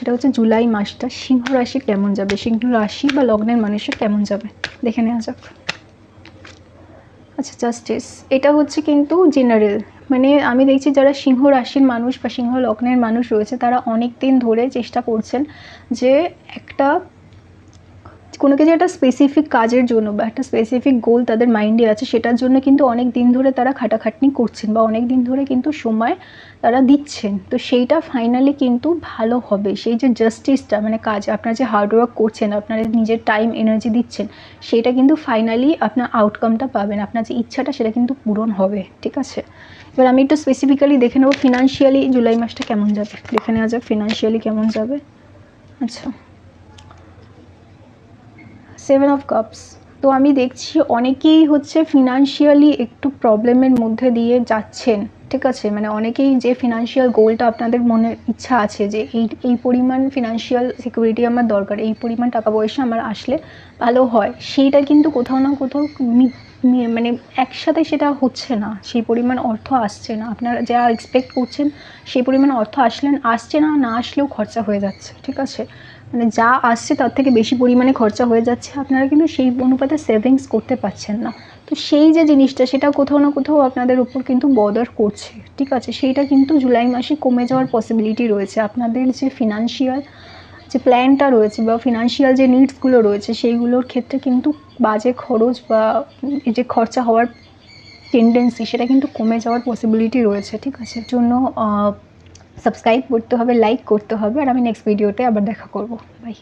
সেটা হচ্ছে জুলাই মাসটা সিংহ রাশি কেমন যাবে, সিংহ রাশি বা লগ্নের মানুষের কেমন যাবে দেখে নেওয়া যাক। আচ্ছা, জাস্টিস এটা হচ্ছে কিন্তু জেনারেল, মানে আমি দেখছি যারা সিংহ রাশির মানুষ বা সিংহ লগ্নের মানুষ রয়েছে তারা অনেক দিন ধরে চেষ্টা করছেন যে একটা কোনো কিছু একটা স্পেসিফিক কাজের জন্য বা একটা স্পেসিফিক গোল তাদের মাইন্ডে আছে, সেটার জন্য কিন্তু অনেক দিন ধরে তারা খাটাখাটনি করছেন বা অনেক দিন ধরে কিন্তু সময় তারা দিচ্ছেন। তো সেইটা ফাইনালি কিন্তু ভালো হবে। সেই যে জাস্টিসটা মানে কাজ আপনারা যে হার্ডওয়ার্ক করছেন, আপনারা নিজের টাইম এনার্জি দিচ্ছেন, সেইটা কিন্তু ফাইনালি আপনার আউটকামটা পাবেন, আপনার যে ইচ্ছাটা সেটা কিন্তু পূরণ হবে। ঠিক আছে, এবার আমি একটু স্পেসিফিক্যালি দেখে নেবো ফিনান্সিয়ালি জুলাই মাসটা কেমন যাবে, দেখে নেওয়া যাক ফিনান্সিয়ালি কেমন যাবে। আচ্ছা, 7 অফ কাপস। তো আমি দেখছি অনেকেই হচ্ছে ফিনান্সিয়ালি একটু প্রবলেমের মধ্যে দিয়ে যাচ্ছেন। ঠিক আছে, মানে অনেকেই যে ফিনান্সিয়াল গোলটা আপনাদের মনের ইচ্ছা আছে যে এই পরিমাণ ফিনান্সিয়াল সিকিউরিটি আমার দরকার, এই পরিমাণ টাকা পয়সা আমার আসলে ভালো হয়, সেইটা কিন্তু কোথাও না কোথাও মানে একসাথে সেটা হচ্ছে না, সেই পরিমাণ অর্থ আসছে না। আপনারা যা এক্সপেক্ট করছেন সেই পরিমাণ অর্থ আসছে না, না আসলেও খরচা হয়ে যাচ্ছে। ঠিক আছে, মানে যা আসছে তার থেকে বেশি পরিমাণে খরচা হয়ে যাচ্ছে, আপনারা কিন্তু সেই অনুপাতে সেভিংস করতে পারছেন না। তো সেই যে জিনিসটা সেটা কোথাও না কোথাও আপনাদের উপর কিন্তু বদার করছে। ঠিক আছে, সেইটা কিন্তু জুলাই মাসে কমে যাওয়ার পসিবিলিটি রয়েছে। আপনাদের যে ফিনান্সিয়াল যে প্ল্যানটা রয়েছে বা ফিনান্সিয়াল যে নিডসগুলো রয়েছে সেইগুলোর ক্ষেত্রে কিন্তু বাজে খরচ বা যে খরচা হওয়ার টেন্ডেন্সি সেটা কিন্তু কমে যাওয়ার পসিবিলিটি রয়েছে। ঠিক আছে, জন্য সাবস্ক্রাইব করতে হবে, লাইক করতে হবে, আর আমি নেক্সট ভিডিওতে আবার দেখা করব। বাই।